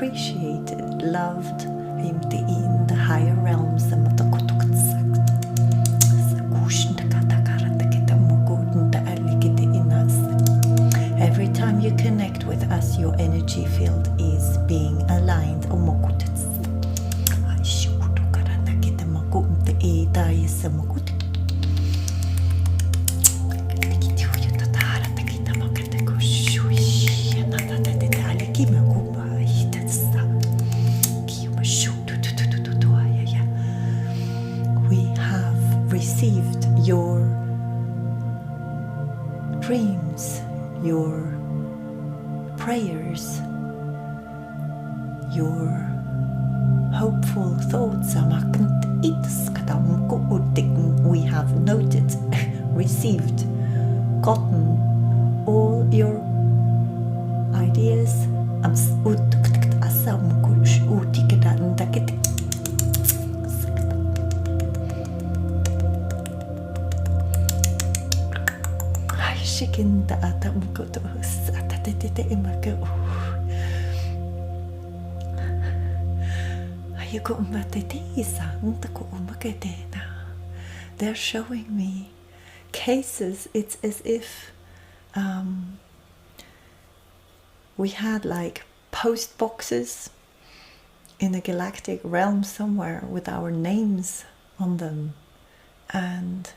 appreciated, loved in the higher realms. Every time you connect with us, your energy field is being aligned. We have received your dreams, your prayers, your hopeful thoughts. We have noted, received, gotten all your ideas. They're showing me cases. It's as if we had like post boxes in a galactic realm somewhere with our names on them, and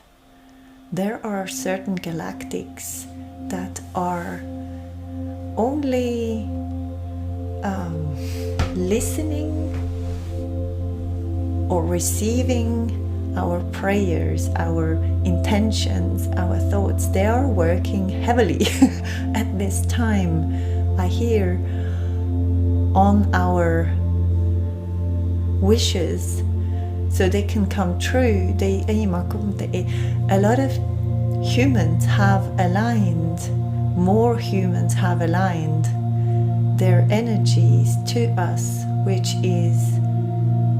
there are certain galactics that are only listening or receiving our prayers, our intentions, our thoughts. They are working heavily at this time, I hear, on our wishes so they can come true. A lot of humans have aligned, more humans have aligned their energies to us, which is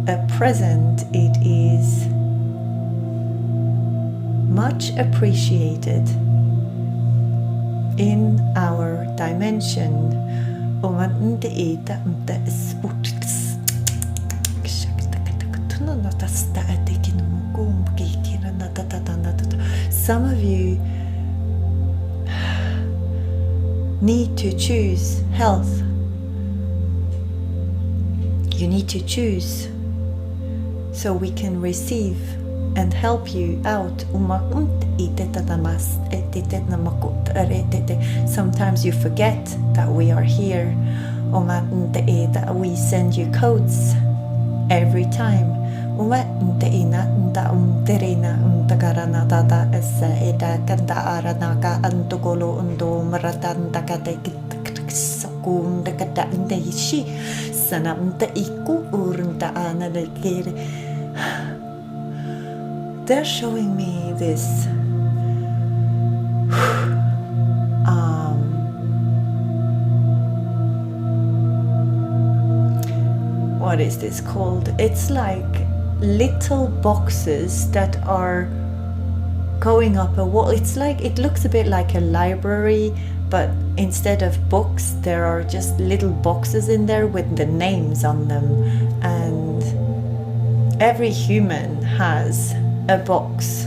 a present. It is much appreciated in our dimension. Some of you need to choose health. You need to choose so we can receive and help you out. Sometimes you forget that we are here. That we send you codes every time. They're showing me this what is this called? It's like little boxes that are going up a wall. It's like, it looks a bit like a library, but instead of books there are just little boxes in there with the names on them, and every human has a box.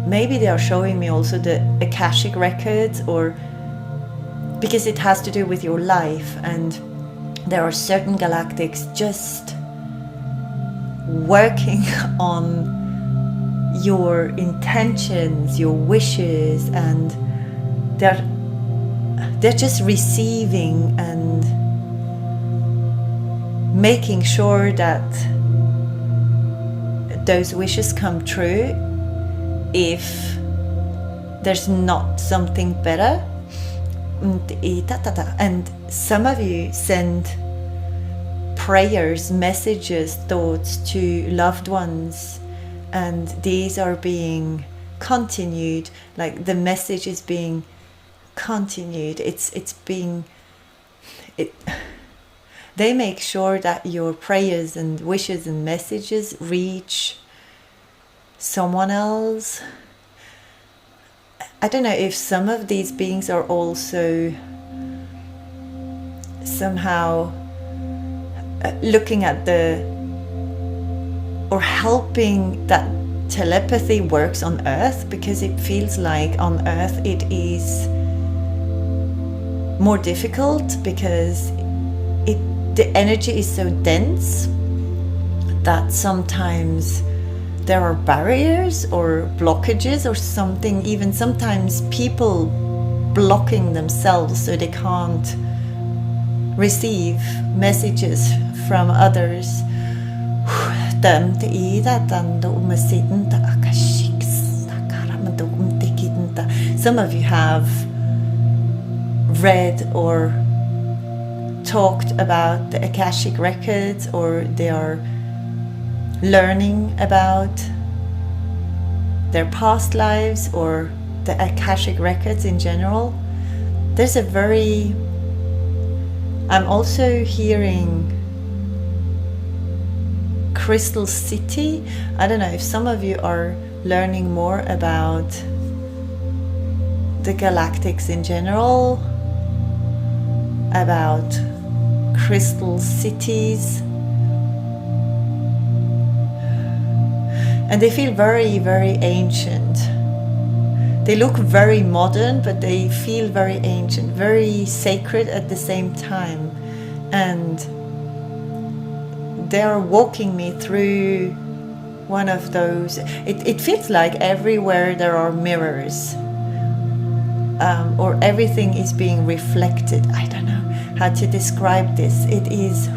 Maybe they are showing me also the Akashic records, or because it has to do with your life, and there are certain galactics just working on your intentions, your wishes, and they're just receiving and making sure that those wishes come true. If there's not something better, and some of you send prayers, messages, thoughts to loved ones, and these are being continued, like the message is being continued. They make sure that your prayers and wishes and messages reach someone else. I don't know if some of these beings are also somehow looking at or helping that telepathy works on Earth, because it feels like on Earth it is more difficult because the energy is so dense that sometimes there are barriers or blockages or something, even sometimes people blocking themselves so they can't receive messages from others. Some of you have read or talked about the Akashic records, or they are learning about their past lives or the Akashic records in general. There's I'm also hearing Crystal City. I don't know if some of you are learning more about the galactics in general, about crystal cities, and they feel very, very ancient. They look very modern, but they feel very ancient, very sacred at the same time. And they are walking me through one of those. It feels like everywhere there are mirrors, or everything is being reflected. I don't know how to describe this. It is,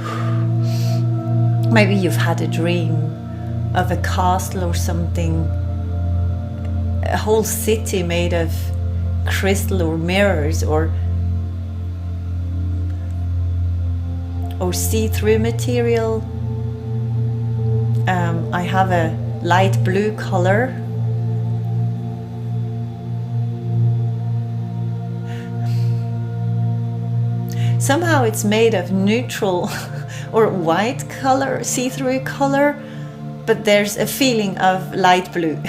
maybe you've had a dream of a castle or something, a whole city made of crystal or mirrors or see-through material. I have a light blue color. Somehow it's made of neutral or white color, see-through color, but there's a feeling of light blue.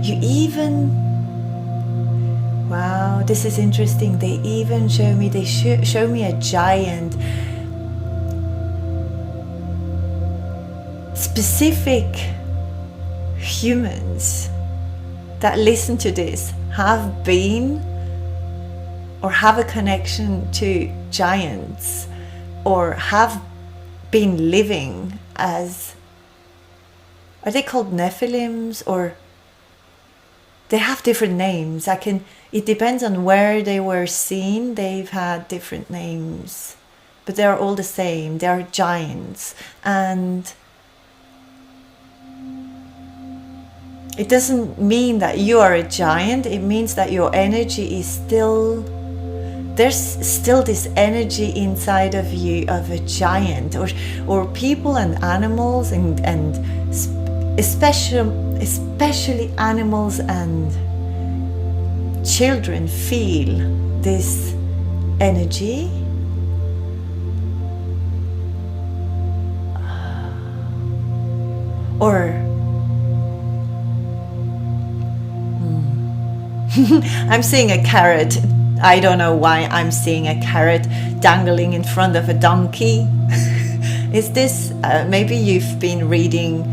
You even, wow, this is interesting. They even show me a giant. Specific humans that listen to this have been or have a connection to giants, or have been living as, are they called Nephilims, or they have different names. It depends on where they were seen. They've had different names, but they're all the same. They are giants. And it doesn't mean that you are a giant. It means that your energy is still, there's still this energy inside of you of a giant, or people and animals, and especially animals and children feel this energy. Or I'm seeing a carrot. I don't know why I'm seeing a carrot dangling in front of a donkey. Is this, maybe you've been reading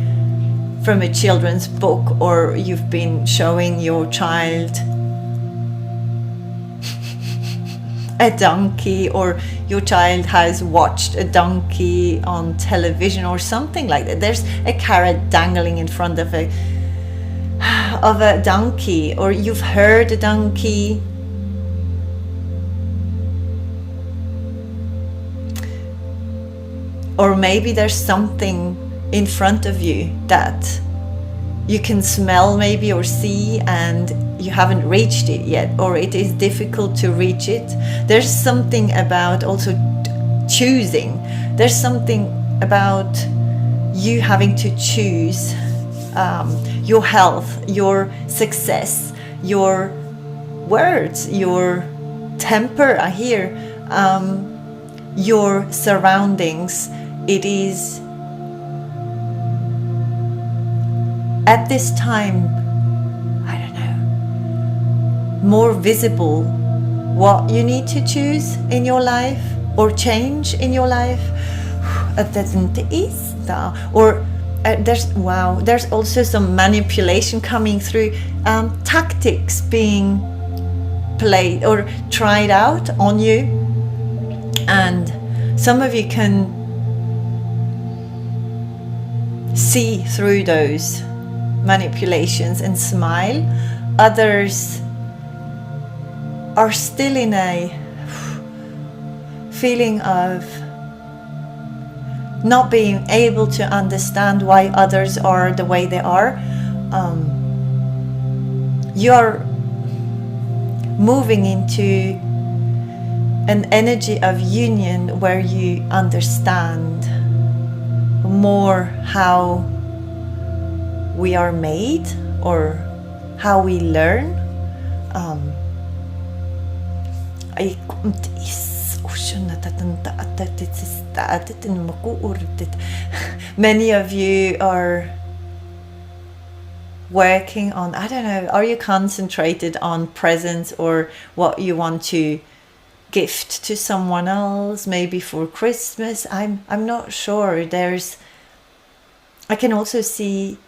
from a children's book, or you've been showing your child a donkey, or your child has watched a donkey on television or something like that. There's a carrot dangling in front of a donkey, or you've heard a donkey. Or maybe there's something in front of you that you can smell maybe or see, and you haven't reached it yet, or it is difficult to reach it. There's something about also choosing. There's something about you having to choose your health, your success, your words, your temper, I hear, your surroundings. It is at this time, I don't know, more visible what you need to choose in your life or change in your life. Or there's also some manipulation coming through, tactics being played or tried out on you, and some of you can see through those manipulations and smile. Others are still in a feeling of not being able to understand why others are the way they are. You're moving into an energy of union where you understand more how we are made or how we learn. Many of you are working on, I don't know, are you concentrated on presents or what you want to gift to someone else, maybe for Christmas? I'm not sure. I can also see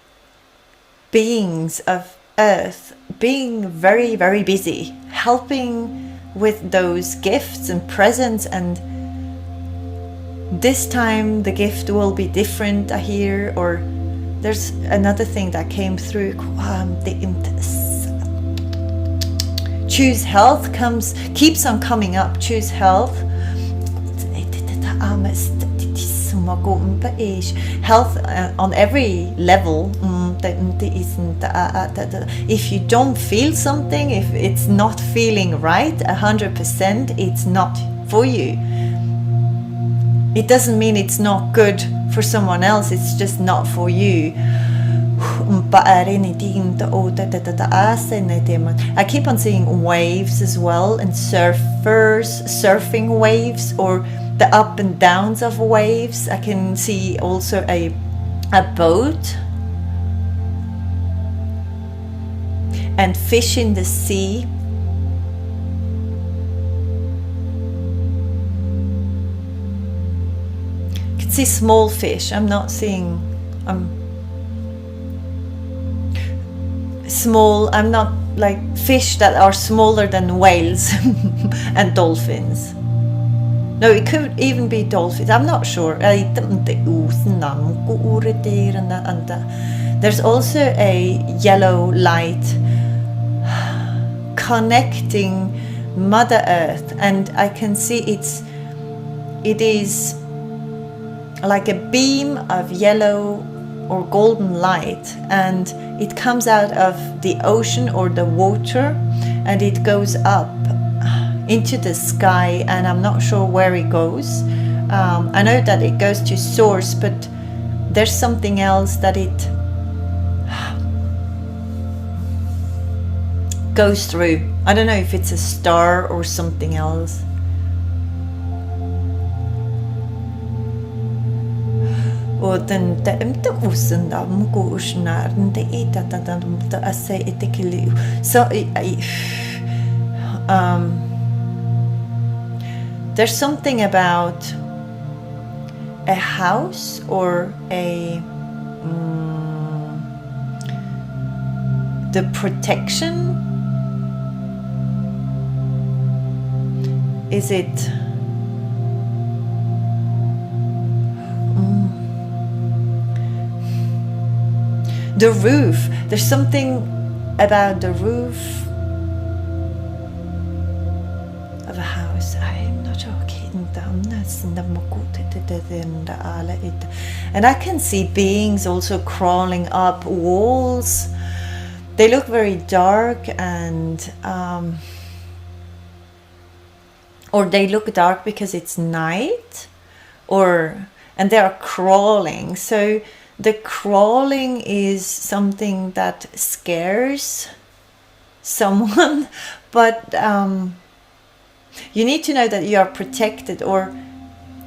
beings of earth being very, very busy helping with those gifts and presents, and this time the gift will be different, I hear. Or there's another thing that came through, choose health keeps on coming up. Choose health. Health on every level. If you don't feel something, if it's not feeling right 100%, it's not for you. It doesn't mean it's not good for someone else, it's just not for you. I keep on seeing waves as well, and surfers surfing waves, or the up and downs of waves. I can see also a boat and fish in the sea. I can see small fish. I'm not seeing small. I'm not like fish that are smaller than whales and dolphins. No, it could even be dolphins. I'm not sure. There's also a yellow light connecting Mother Earth, and I can see it is like a beam of yellow or golden light, and it comes out of the ocean or the water, and it goes up into the sky, and I'm not sure where it goes. I know that it goes to source, but there's something else that it goes through. I don't know if it's a star or something else. So there's something about a house or the protection. Is it the roof? There's something about the roof of a house. I'm not sure. And I can see beings also crawling up walls. They look very dark, and or they look dark because it's night, and they are crawling. So the crawling is something that scares someone, but you need to know that you are protected, or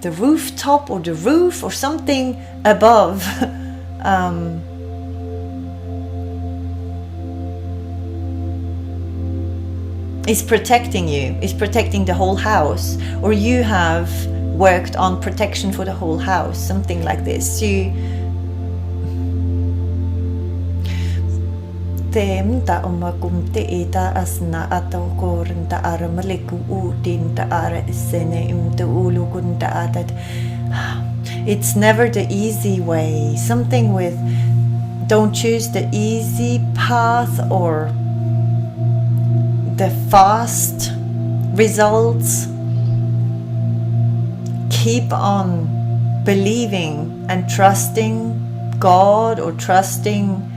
the rooftop or the roof or something above is protecting you, is protecting the whole house, or you have worked on protection for the whole house, something like this. Temta omakumte ita asna atakornta aramaliku udinta ara sene imta ulugunta atat. It's never the easy way. Something with don't choose the easy path or the fast results. Keep on believing and trusting God, or trusting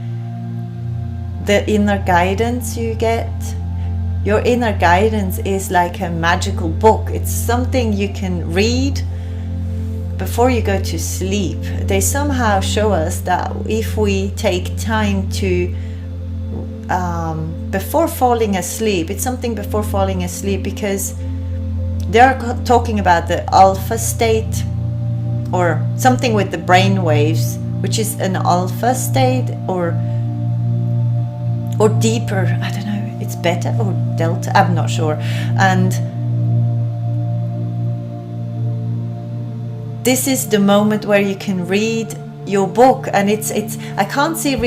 the inner guidance you get. Your inner guidance is like a magical book. It's something you can read before you go to sleep. They somehow show us that if we take time to before falling asleep, it's something before falling asleep, because they're talking about the alpha state, or something with the brain waves, which is an alpha state, or deeper, I don't know, it's beta or delta, I'm not sure. And this is the moment where you can read your book, and it's I can't see a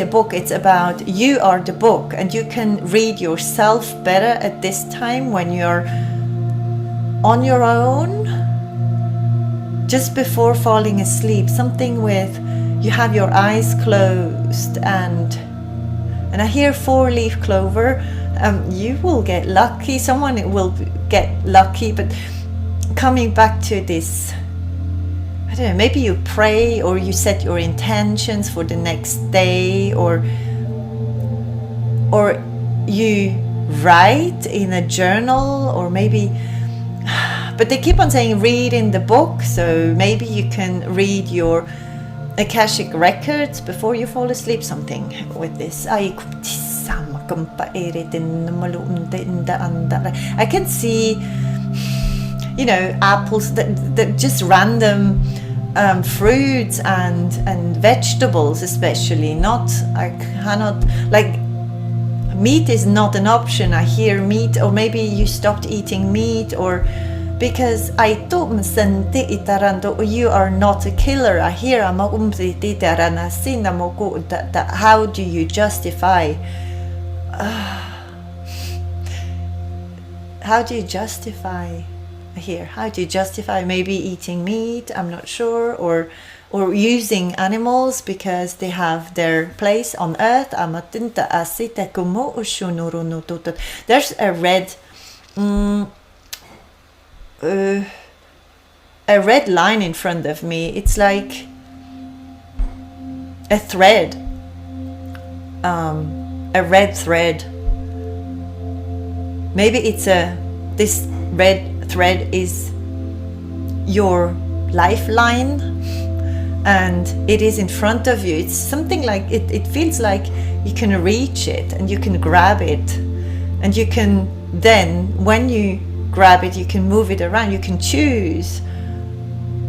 book. It's about you are the book, and you can read yourself better at this time when you're on your own, just before falling asleep. Something with you have your eyes closed, and I hear 4-leaf clover. You will get lucky, someone will get lucky. But coming back to this, I don't know, maybe you pray, or you set your intentions for the next day, or you write in a journal, or maybe, but they keep on saying read in the book, so maybe you can read your Akashic records before you fall asleep, something with this. I can see, you know, apples, that just random fruits and vegetables, especially. I cannot, like, meat is not an option. I hear meat, or maybe you stopped eating meat, or because you are not a killer. I hear how do you justify? How do you justify? Here, how do you justify maybe eating meat? I'm not sure, or using animals because they have their place on earth. There's a red line in front of me. It's like a thread, a red thread. Maybe it's this red thread is your lifeline, and it is in front of you. It's something like it feels like you can reach it and you can grab it, and you can then, when you grab it, you can move it around. You can choose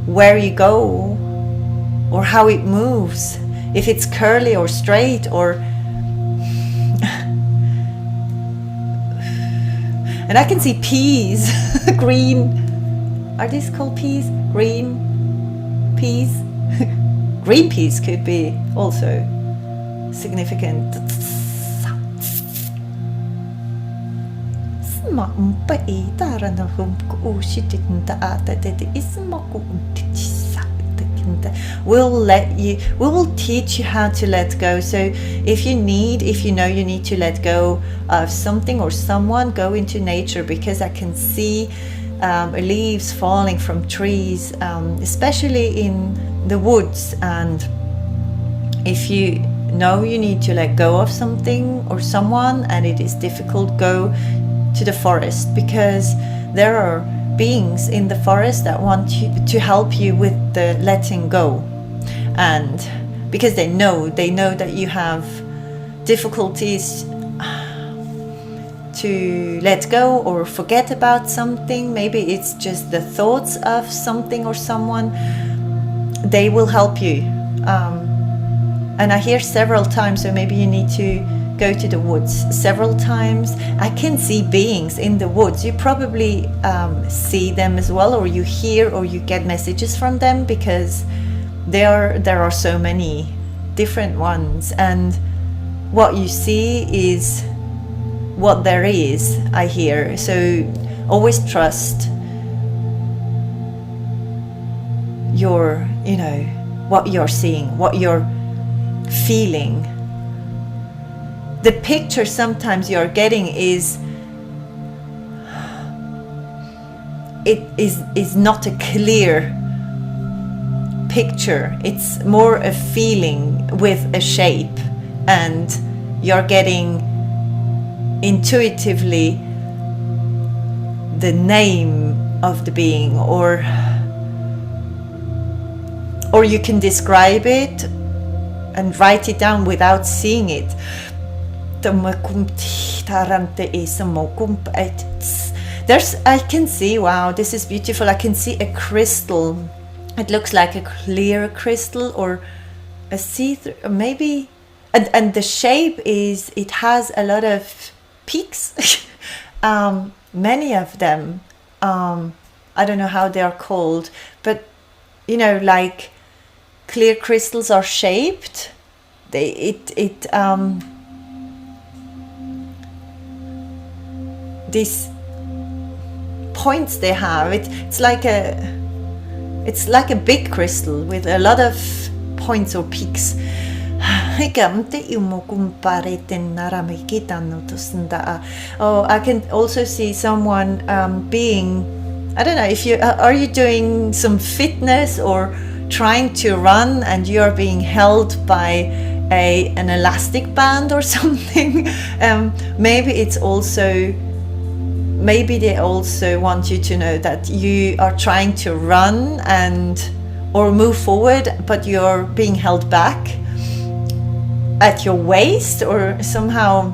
where you go or how it moves, if it's curly or straight, or and I can see peas. Green, are these called peas? Green peas. Green peas could be also significant. We will teach you how to let go. So if you know you need to let go of something or someone, go into nature, because I can see leaves falling from trees, especially in the woods. And if you know you need to let go of something or someone and it is difficult, go to the forest, because there are beings in the forest that want to help you with the letting go. And because they know that you have difficulties to let go or forget about something, maybe it's just the thoughts of something or someone, they will help you. And I hear several times, so maybe you need to go to the woods several times, I can see beings in the woods. You probably see them as well, or you hear or you get messages from them, because there are so many different ones, and what you see is what there is, I hear. So always trust your, you know, what you're seeing, what you're feeling. The picture sometimes you're getting is not a clear picture. It's more a feeling with a shape, and you're getting intuitively the name of the being, or you can describe it and write it down without seeing it. I can see, wow, this is beautiful. I can see a crystal. It looks like a clear crystal or a see-through, maybe. And the shape is, it has a lot of peaks, many of them. I don't know how they are called, but you know, like clear crystals are shaped. These points they have, it's like a big crystal with a lot of points or peaks. Oh, I can also see someone being, I don't know if are you doing some fitness or trying to run, and you're being held by an elastic band or something. Maybe they also want you to know that you are trying to run or move forward, but you're being held back at your waist, or somehow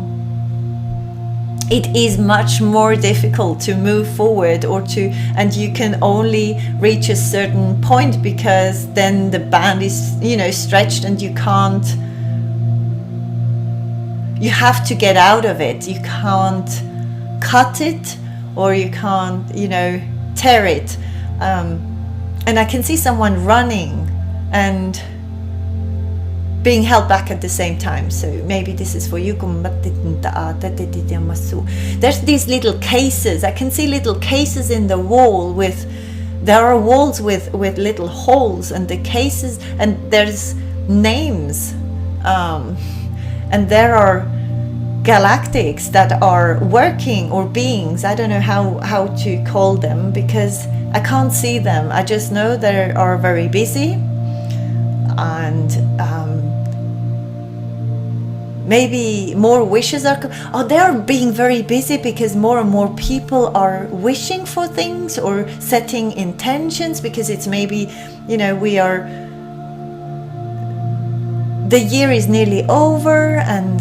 it is much more difficult to move forward, and you can only reach a certain point, because then the band is, you know, stretched, and you have to get out of it. You can't cut it, or you can't, you know, tear it. And I can see someone running and being held back at the same time. So maybe this is for you. There's these little cases. I can see little cases in the wall there are walls with little holes, and the cases, and there's names, and there are galactics that are working, or beings. I don't know how to call them, because I can't see them. I just know they are very busy, and maybe more wishes are they're being very busy, because more and more people are wishing for things or setting intentions, because it's maybe, you know, the year is nearly over, and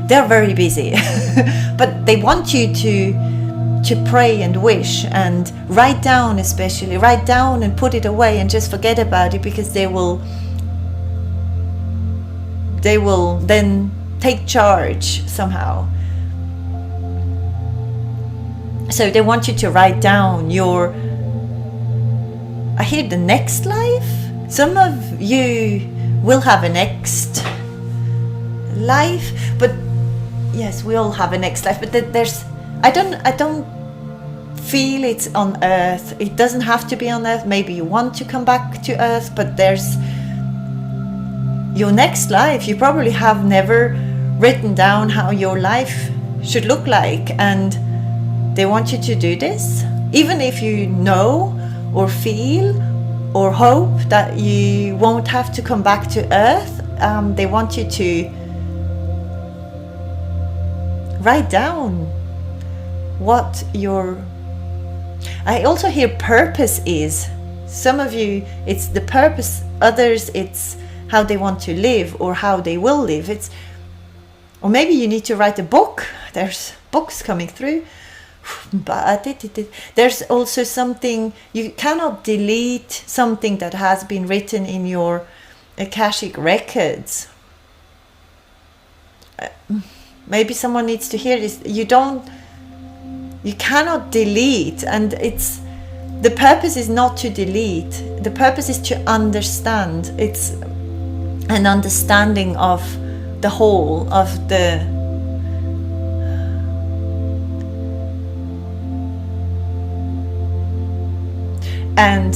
they're very busy. But they want you to pray and wish and write down and put it away and just forget about it, because they will then take charge somehow. So they want you to write down I hear the next life. Some of you will have a next life, but yes, we all have a next life, but I don't feel it's on Earth. It doesn't have to be on Earth. Maybe you want to come back to Earth, but there's your next life. You probably have never written down how your life should look like, and they want you to do this, even if you know or feel or hope that you won't have to come back to Earth. They want you to write down what I also hear purpose is. Some of you, it's the purpose. Others, it's how they want to live or how they will live. Or maybe you need to write a book. There's books coming through. But there's also something, you cannot delete something that has been written in your Akashic records. maybe someone needs to hear this. You cannot delete, and the purpose is not to delete. The purpose is to understand. It's an understanding of the whole, of the and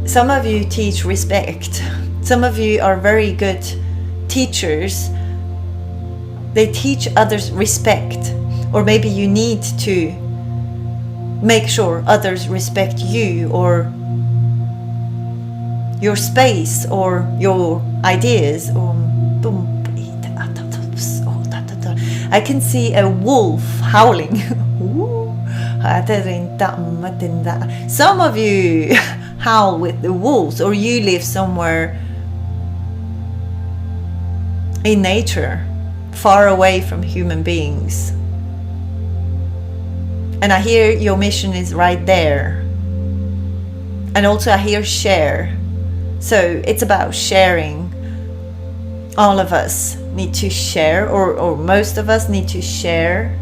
some of you teach respect. Some of you are very good teachers. They teach others respect, or maybe you need to make sure others respect you or your space or your ideas. I can see a wolf howling. Some of you howl with the wolves, or you live somewhere in nature, far away from human beings. And I hear your mission is right there. And also I hear share. So it's about sharing. All of us need to share, or most of us need to share.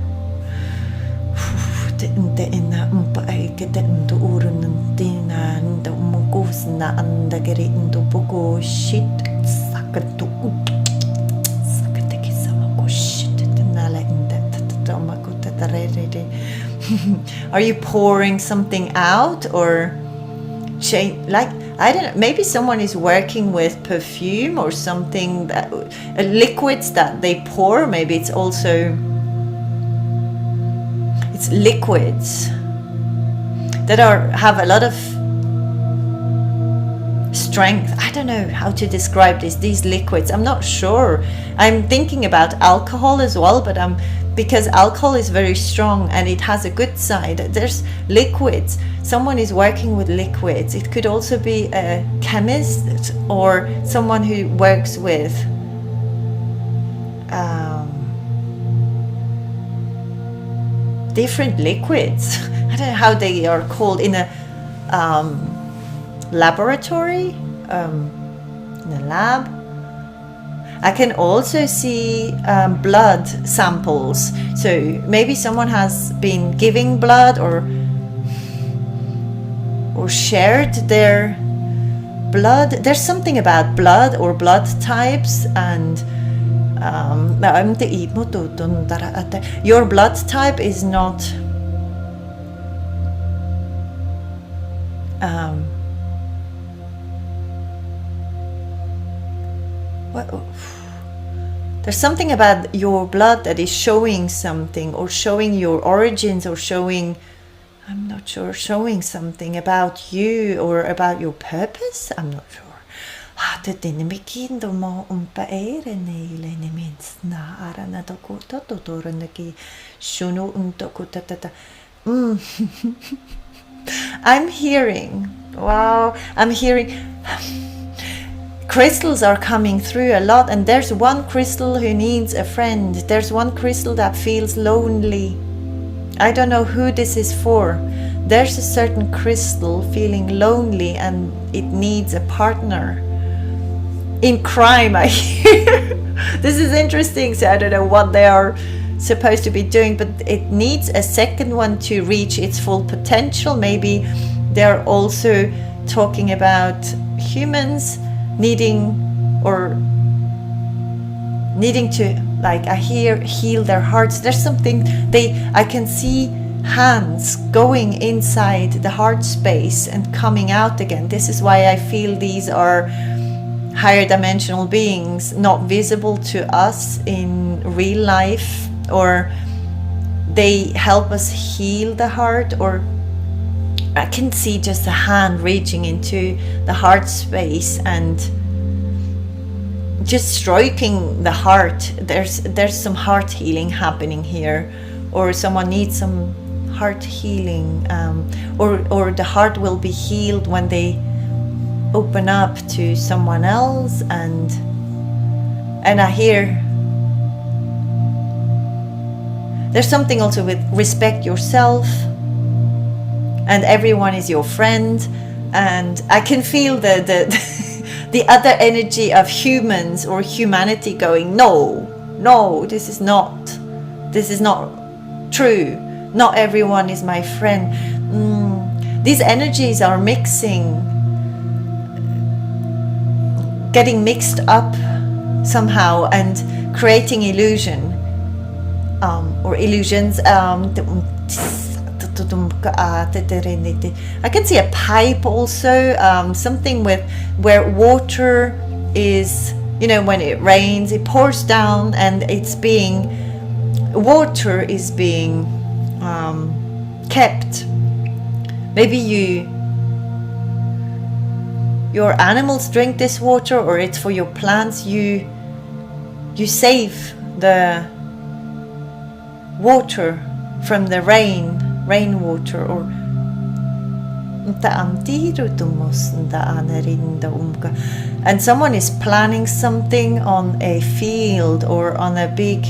Are you pouring something out, or like, I don't know, maybe someone is working with perfume or something, that liquids that they pour. Maybe it's liquids that have a lot of strength. I don't know how to describe these liquids. I'm not sure. I'm thinking about alcohol as well, but because alcohol is very strong and it has a good side. There's liquids. Someone is working with liquids. It could also be a chemist or someone who works with different liquids. I don't know how they are called in a laboratory, in a lab. I can also see blood samples. So maybe someone has been giving blood or shared their blood. There's something about blood or blood types, and your blood type is not there's something about your blood that is showing something, or showing your origins, or showing, I'm not sure, showing something about you or about your purpose. I'm not sure. I'm hearing, wow, I'm hearing crystals are coming through a lot, and there's one crystal who needs a friend. There's one crystal that feels lonely. I don't know who this is for. There's a certain crystal feeling lonely and it needs a partner. In crime, I hear. This is interesting. So I don't know what they are supposed to be doing, but it needs a second one to reach its full potential. Maybe they're also talking about humans needing to, like, I hear, heal their hearts. There's something I can see hands going inside the heart space and coming out again. This is why I feel these are higher dimensional beings, not visible to us in real life, or they help us heal the heart. Or I can see just a hand reaching into the heart space and just stroking the heart. There's some heart healing happening here, or someone needs some heart healing, or the heart will be healed when they open up to someone else. And I hear there's something also with respect yourself, and everyone is your friend. And I can feel the other energy of humans or humanity going, no, no, this is not true. Not everyone is my friend. These energies are getting mixed up somehow and creating illusion or illusions. I can see a pipe also, something where water is, when it rains, it pours down, and water is being kept. Maybe your animals drink this water, or it's for your plants. You save the water from the rainwater, or and someone is planning something on a field or on a big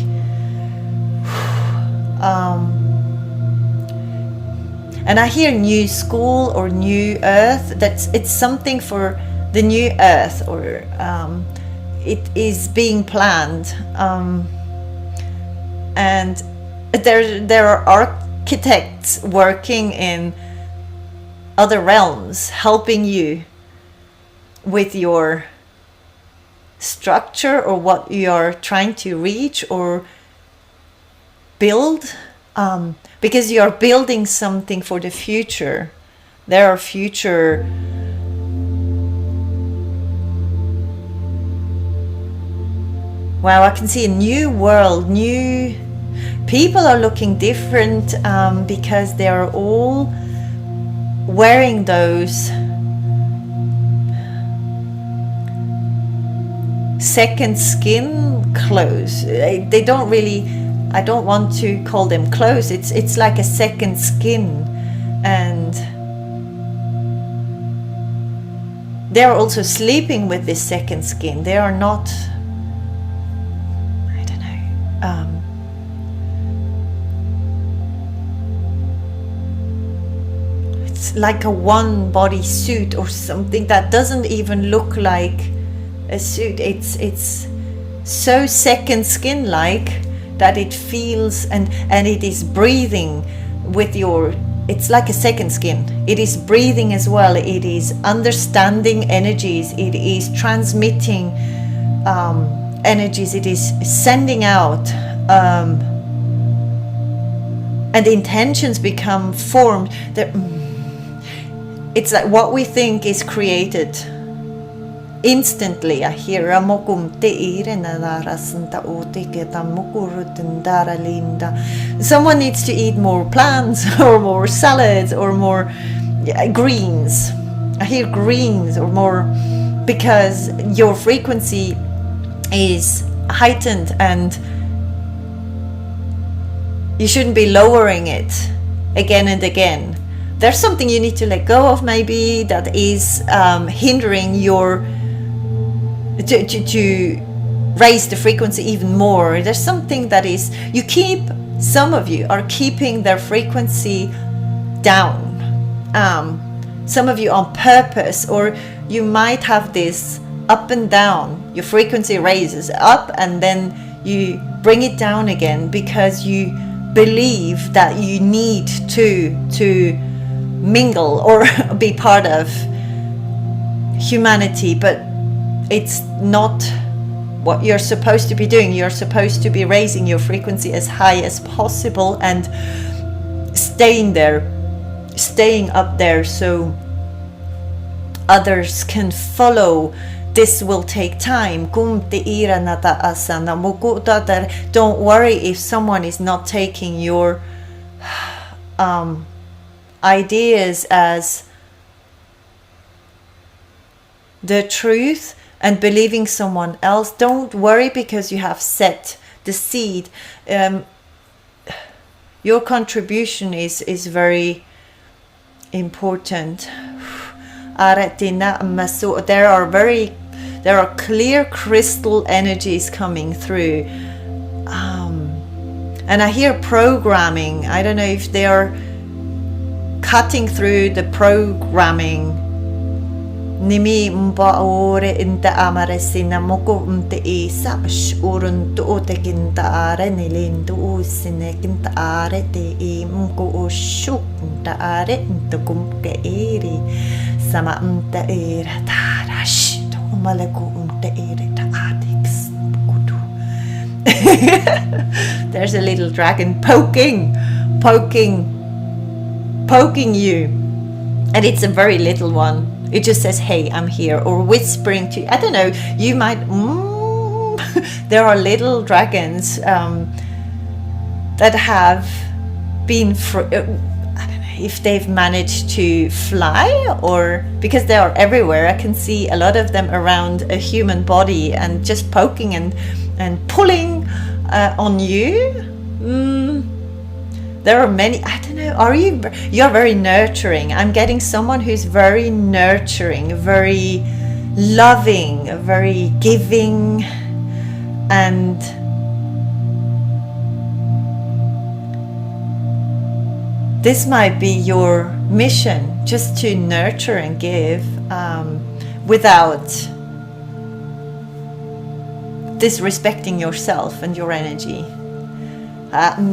and I hear new school or new earth. It's something for the new earth, or it is being planned, and there are architects working in other realms helping you with your structure or what you are trying to reach or build, because you are building something for the future. There are future wow, I can see a new world. New people are looking different, because they are all wearing those second skin clothes. They don't really, I don't want to call them clothes. It's like a second skin, and they are also sleeping with this second skin. They are not, I don't know, it's like a one body suit or something that doesn't even look like a suit. It's so second skin like that it feels, and it is breathing with your, it's like a second skin. It is breathing as well. It is understanding energies. It is transmitting energies. It is sending out, and intentions become formed. It's like what we think is created instantly. Someone needs to eat more plants or more salads or more greens. I hear greens or more, because your frequency is heightened and you shouldn't be lowering it again and again. There's something you need to let go of, maybe, that is hindering your to raise the frequency even more. There's something that is, some of you are keeping their frequency down, some of you on purpose, or you might have this up and down. Your frequency raises up and then you bring it down again, because you believe that you need to mingle or be part of humanity, but it's not what you're supposed to be doing. You're supposed to be raising your frequency as high as possible and staying up there, so others can follow. This will take time. Don't worry if someone is not taking your ideas as the truth and believing someone else. Don't worry, because you have set the seed. Your contribution is very important. There are clear crystal energies coming through, and I hear programming. I don't know if they are cutting through the programming Nimi mba ore inta amare sina moko umte isa urun tuote kinta are nilindu usine kinta are te mko ushuk kinta are inta kumke eri sama umta era tarash to malaku umta ere ta adix kudu. There's a little dragon poking you, and it's a very little one. It just says, hey, I'm here, or whispering to you. I don't know, you might, there are little dragons that have been, I don't know if they've managed to fly, or because they are everywhere. I can see a lot of them around a human body and just poking and pulling on you. There are many, I don't know, you're very nurturing. I'm getting someone who's very nurturing, very loving, very giving, and this might be your mission, just to nurture and give without disrespecting yourself and your energy.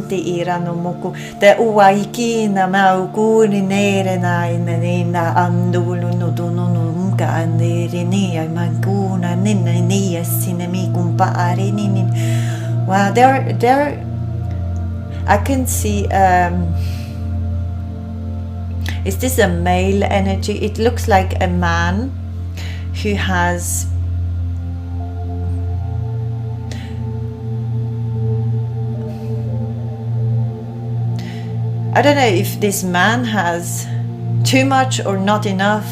Te uwaiki na maukuni nere na inanina andulu no dono nunca andere ni maguna nina ni sinemi kumpare ni. Wow, there I can see is this a male energy? It looks like a man who has I don't know if this man has too much or not enough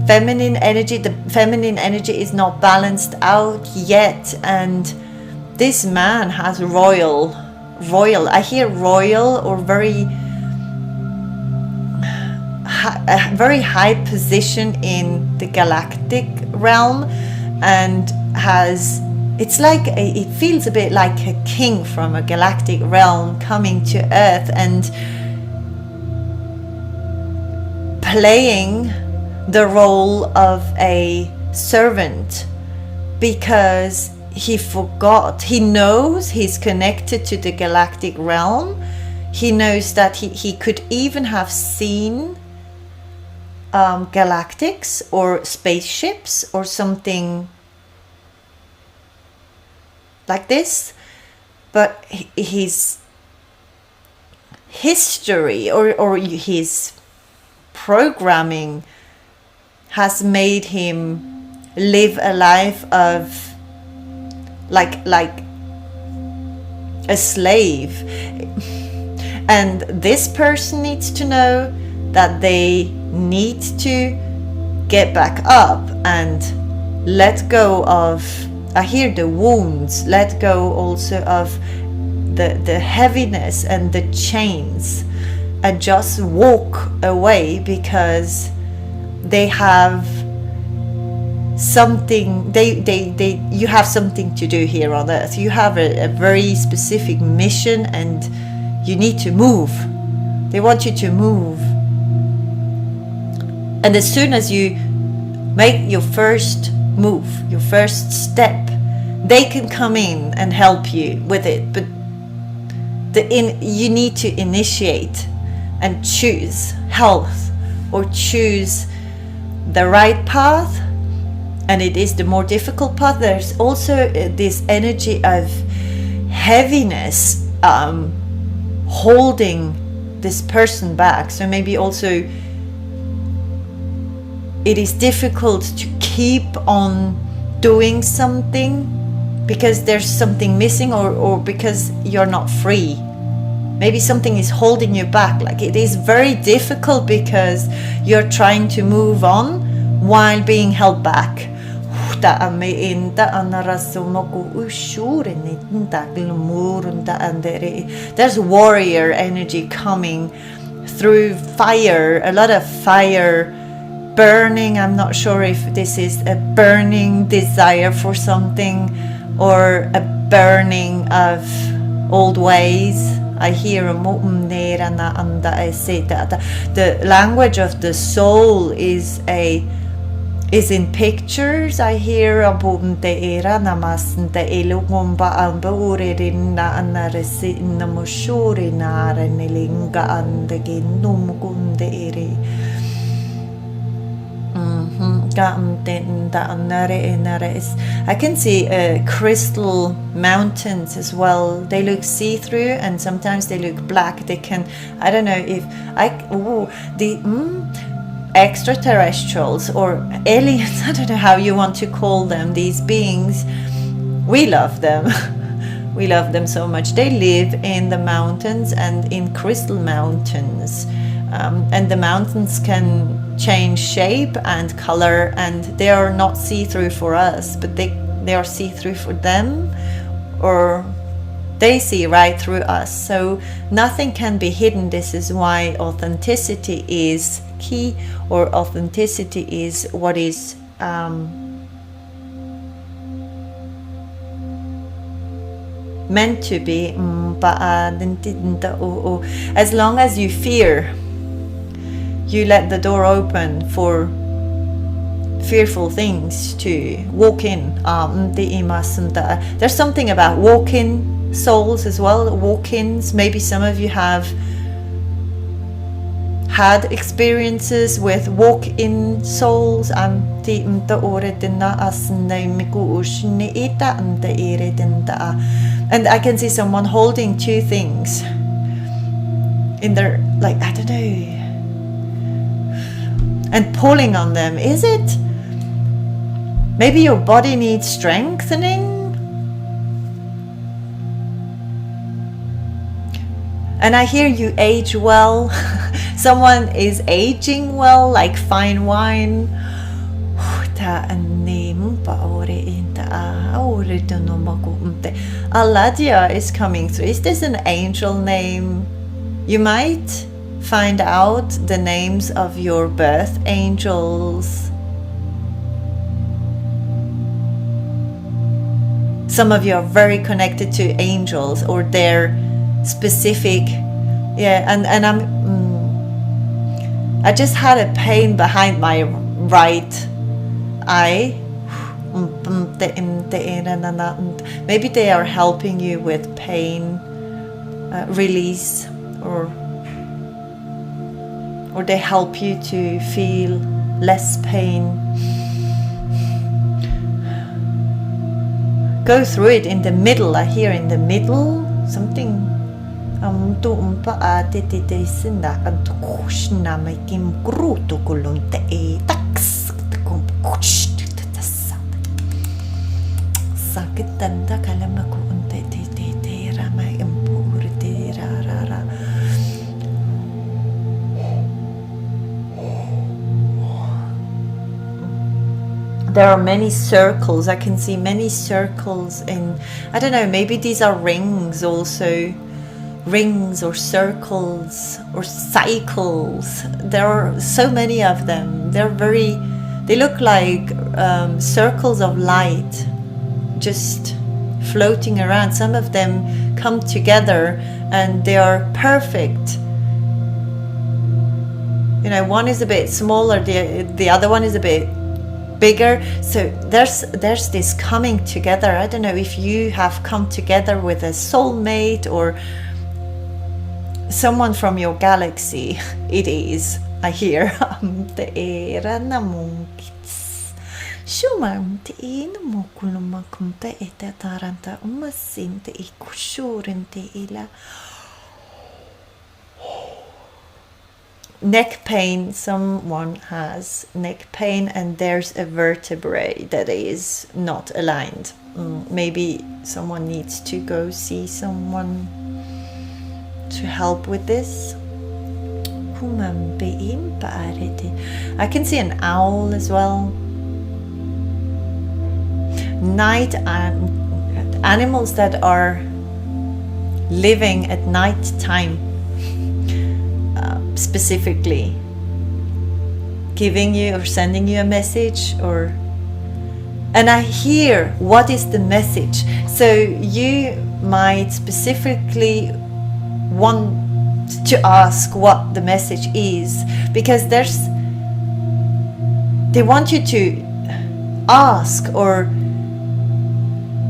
feminine energy. The feminine energy is not balanced out yet, and this man has royal, I hear royal or very high position in the galactic realm, and has, it's like it feels a bit like a king from a galactic realm coming to Earth and playing the role of a servant, because he knows he's connected to the galactic realm. He knows that he could even have seen galactics or spaceships or something like this, but his history or his programming has made him live a life of like a slave, and this person needs to know that they need to get back up and let go of, I hear the wounds, let go also of the heaviness and the chains, and just walk away, because they have something, you have something to do here on Earth. You have a very specific mission, and you need to move. They want you to move. And as soon as you make your first move, your first step, they can come in and help you with it. But you need to initiate and choose health, or choose the right path, and it is the more difficult path. There's also this energy of heaviness holding this person back. So maybe also it is difficult to keep on doing something because there's something missing, or because you're not free. Maybe something is holding you back. Like, it is very difficult because you're trying to move on while being held back. There's warrior energy coming through fire, a lot of fire burning. I'm not sure if this is a burning desire for something or a burning of old ways. I hear a The language of the soul is in pictures. I hear abum te era namas te elugumba amburinna anaresi namushuri nara nilinga andegin gunde eri. I can see crystal mountains as well. They look see-through and sometimes they look black. They can, I don't know if extraterrestrials or aliens, I don't know how you want to call them, these beings, we love them. We love them so much. They live in the mountains and in crystal mountains. And the mountains can change shape and color, and they are not see-through for us, but they are see-through for them, or they see right through us. So nothing can be hidden. This is why authenticity is key, or authenticity is what is meant to be. As long as you fear, you let the door open for fearful things to walk in. There's something about walk-in souls as well, walk-ins. Maybe some of you have had experiences with walk-in souls. And I can see someone holding two things in their, like, I don't know, and pulling on them. Is it? Maybe your body needs strengthening? And I hear you age well. Someone is aging well, like fine wine. Alya is coming through. Is this an angel name? You might find out the names of your birth angels. Some of you are very connected to angels or their specific, and I just had a pain behind my right eye. Maybe they are helping you with pain release, or they help you to feel less pain. Go through it in the middle. I hear in the middle something. There are many circles. I can see many circles in, I don't know, maybe these are rings also. Rings or circles or cycles. There are so many of them. They look like circles of light just floating around. Some of them come together and they are perfect. You know, one is a bit smaller, the other one is a bit bigger. So there's this coming together. I don't know if you have come together with a soulmate or someone from your galaxy. It is, I hear. Neck pain, someone has neck pain and there's a vertebrae that is not aligned. Maybe someone needs to go see someone to help with this. I can see an owl as well. Night animals that are living at night time, specifically giving you or sending you a message, and I hear what is the message. So you might specifically want to ask what the message is, because they want you to ask or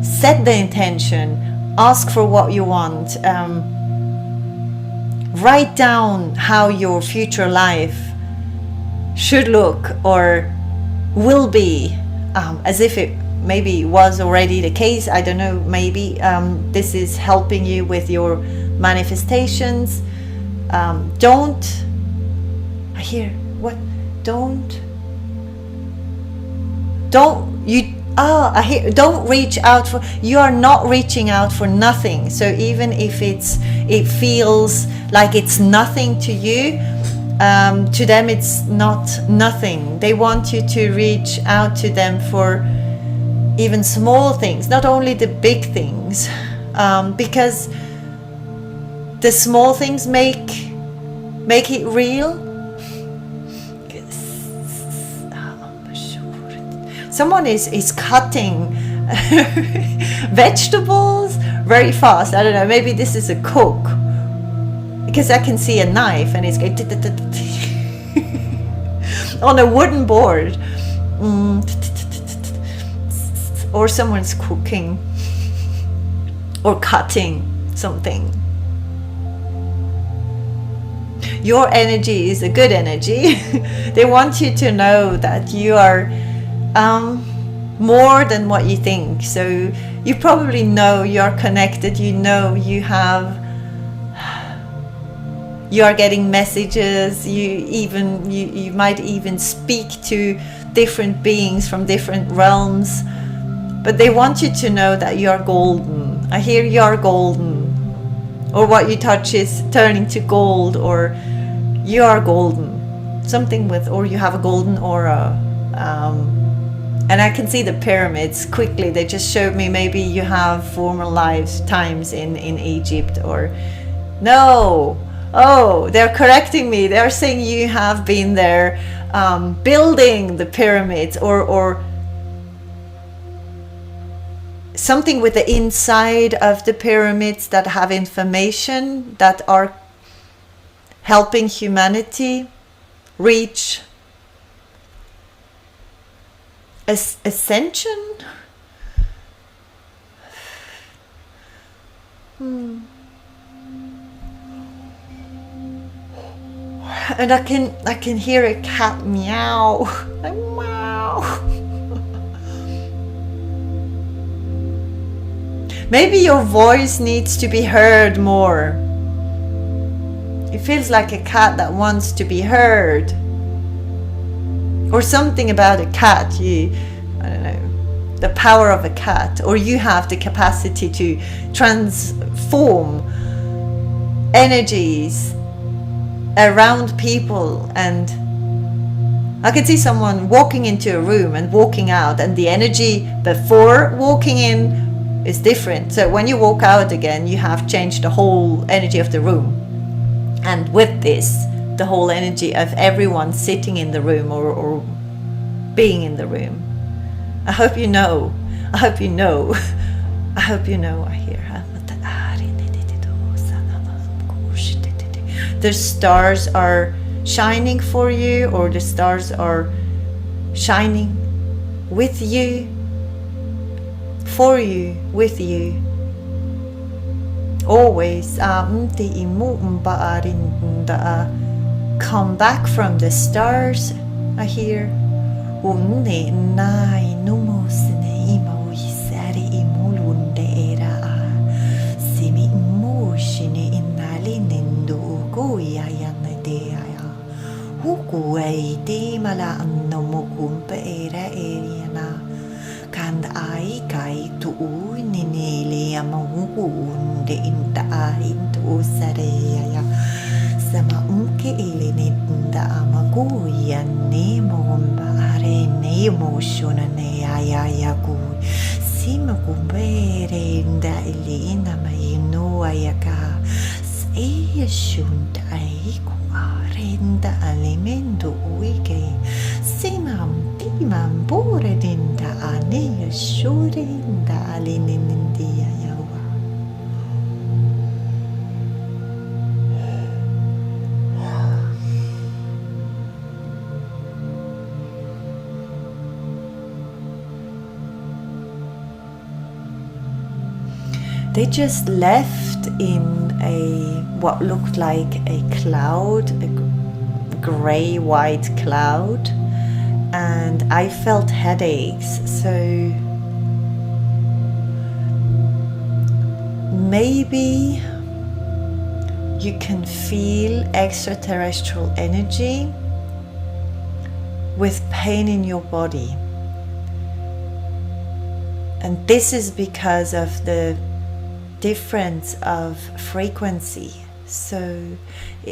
set the intention, ask for what you want, write down how your future life should look or will be, as if it maybe was already the case. I don't know, maybe this is helping you with your manifestations. Don't, I hear, what, don't I hear, don't reach out for, you are not reaching out for nothing. So even if it feels like it's nothing to you, to them it's not nothing. They want you to reach out to them for even small things, not only the big things, because the small things make it real. Someone is cutting vegetables very fast. I don't know, maybe this is a cook, because I can see a knife and it's going on a wooden board. Or someone's cooking or cutting something. Your energy is a good energy. They want you to know that you are more than what you think. So you probably know you're connected, you know you are getting messages, you might even speak to different beings from different realms, but they want you to know that you are golden. I hear you are golden, or what you touch is turning to gold, or you are golden, something with, or you have a golden aura. And I can see the pyramids quickly. They just showed me maybe you have former lifetimes in Egypt, or no. Oh, they're correcting me. They're saying you have been there building the pyramids, or something with the inside of the pyramids that have information that are helping humanity reach ascension. And I can hear a cat meow. Like, meow. Maybe your voice needs to be heard more. It feels like a cat that wants to be heard. Or something about a cat, I don't know, the power of a cat, or you have the capacity to transform energies around people. And I can see someone walking into a room and walking out, and the energy before walking in is different. So when you walk out again, you have changed the whole energy of the room. And with this, the whole energy of everyone sitting in the room or being in the room. I hope you know. I hope you know. I hope you know. I hear. The stars are shining for you, or the stars are shining with you, for you, with you. Always. Come back from the stars, I hear. Sama unke ilinida amaguya nemo mbare nemo shona ne ayayaku sima kumbere nda ilina maino ayaka seya shunda aiku arenda alimento uike sima mtima mbore dinda ane shore nda alinindia yawa. they just left in what looked like a cloud, a gray-white cloud, and I felt headaches. So maybe you can feel extraterrestrial energy with pain in your body. And this is because of the difference of frequency. So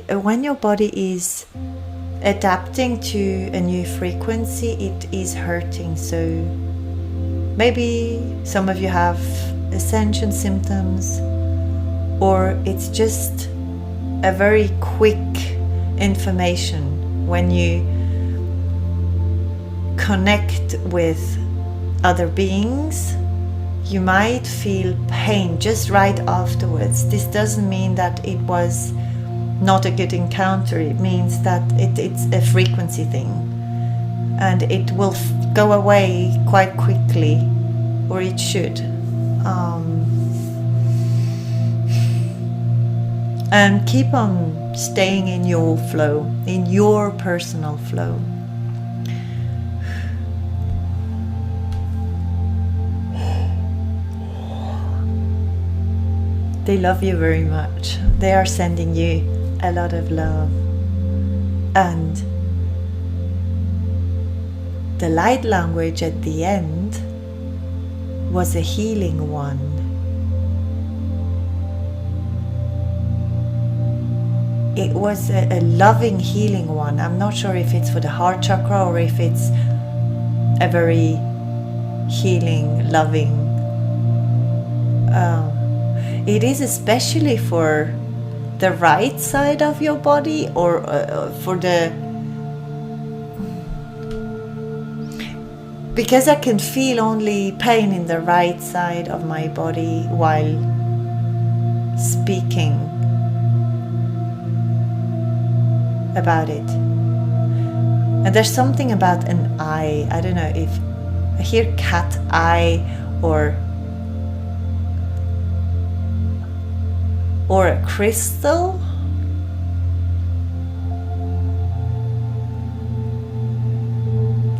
when your body is adapting to a new frequency, it is hurting. So maybe some of you have ascension symptoms, or it's just a very quick information when you connect with other beings. You might feel pain just right afterwards. This doesn't mean that it was not a good encounter. It means that it's a frequency thing, and it will go away quite quickly, or it should. And keep on staying in your flow, in your personal flow. They love you very much. They are sending you a lot of love. And the light language at the end was a healing one. It was a loving, healing one. I'm not sure if it's for the heart chakra or if it's a very healing, loving. It is especially for the right side of your body, or for the... Because I can feel only pain in the right side of my body while speaking about it. And there's something about an eye. I don't know if I hear cat eye or a crystal.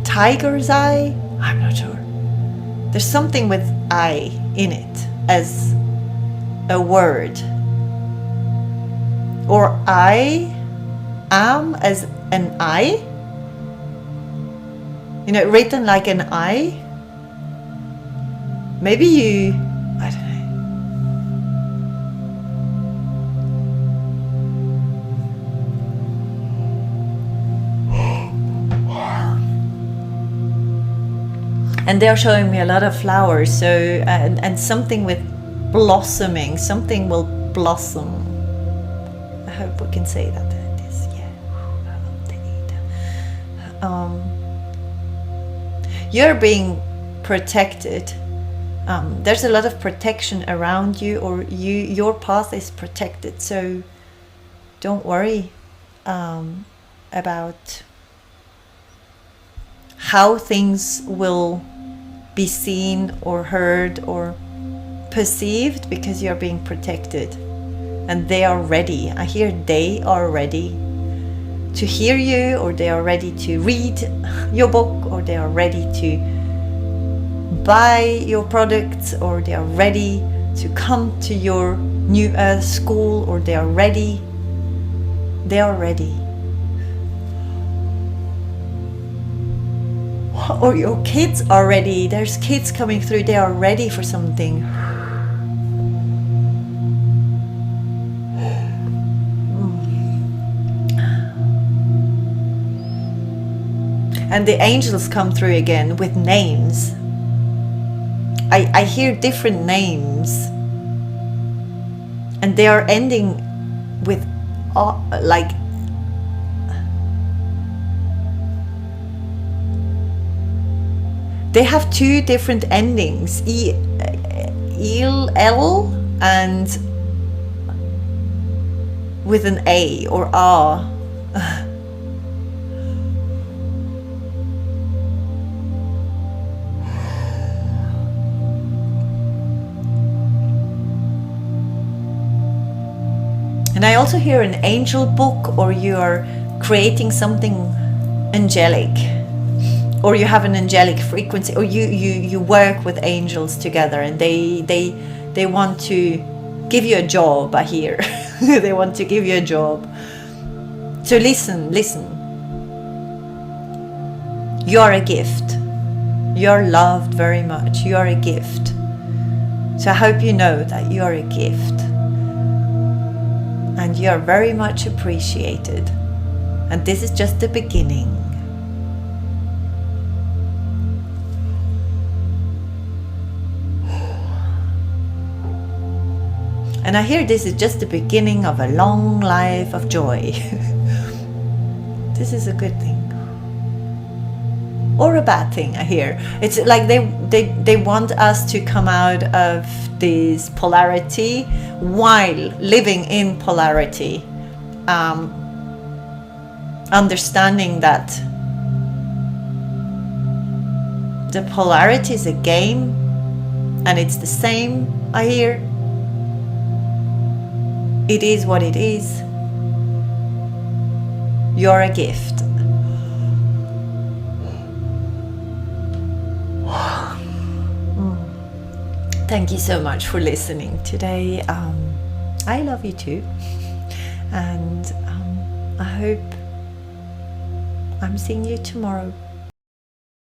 Tiger's eye? I'm not sure. There's something with eye in it as a word. Or I am as an eye. You know, written like an eye. Maybe you, I don't know. And they're showing me a lot of flowers, so and something with blossoming. Something will blossom. I hope we can say that. This, yeah. You're being protected. There's a lot of protection around you, or your path is protected. So don't worry about how things will be seen or heard or perceived, because you're being protected, and they are ready. I hear they are ready to hear you, or they are ready to read your book, or they are ready to buy your products, or they are ready to come to your new school, or they are ready. They are ready. Or your kids are ready. There's kids coming through. They are ready for something. And the angels come through again with names. I hear different names. And they are ending with like... They have two different endings, L and with an A or A. And I also hear an angel book, or you are creating something angelic, or you have an angelic frequency, or you work with angels together, and they want to give you a job, I hear. They want to give you a job. So listen. You're a gift. You're loved very much. You're a gift. So I hope you know that you're a gift. And you're very much appreciated. And this is just the beginning. And I hear this is just the beginning of a long life of joy. This is a good thing. Or a bad thing, I hear. It's like they want us to come out of this polarity while living in polarity. Understanding that the polarity is a game, and it's the same, I hear. It is what it is. You're a gift. Thank you so much for listening today. I love you too. And I hope I'm seeing you tomorrow.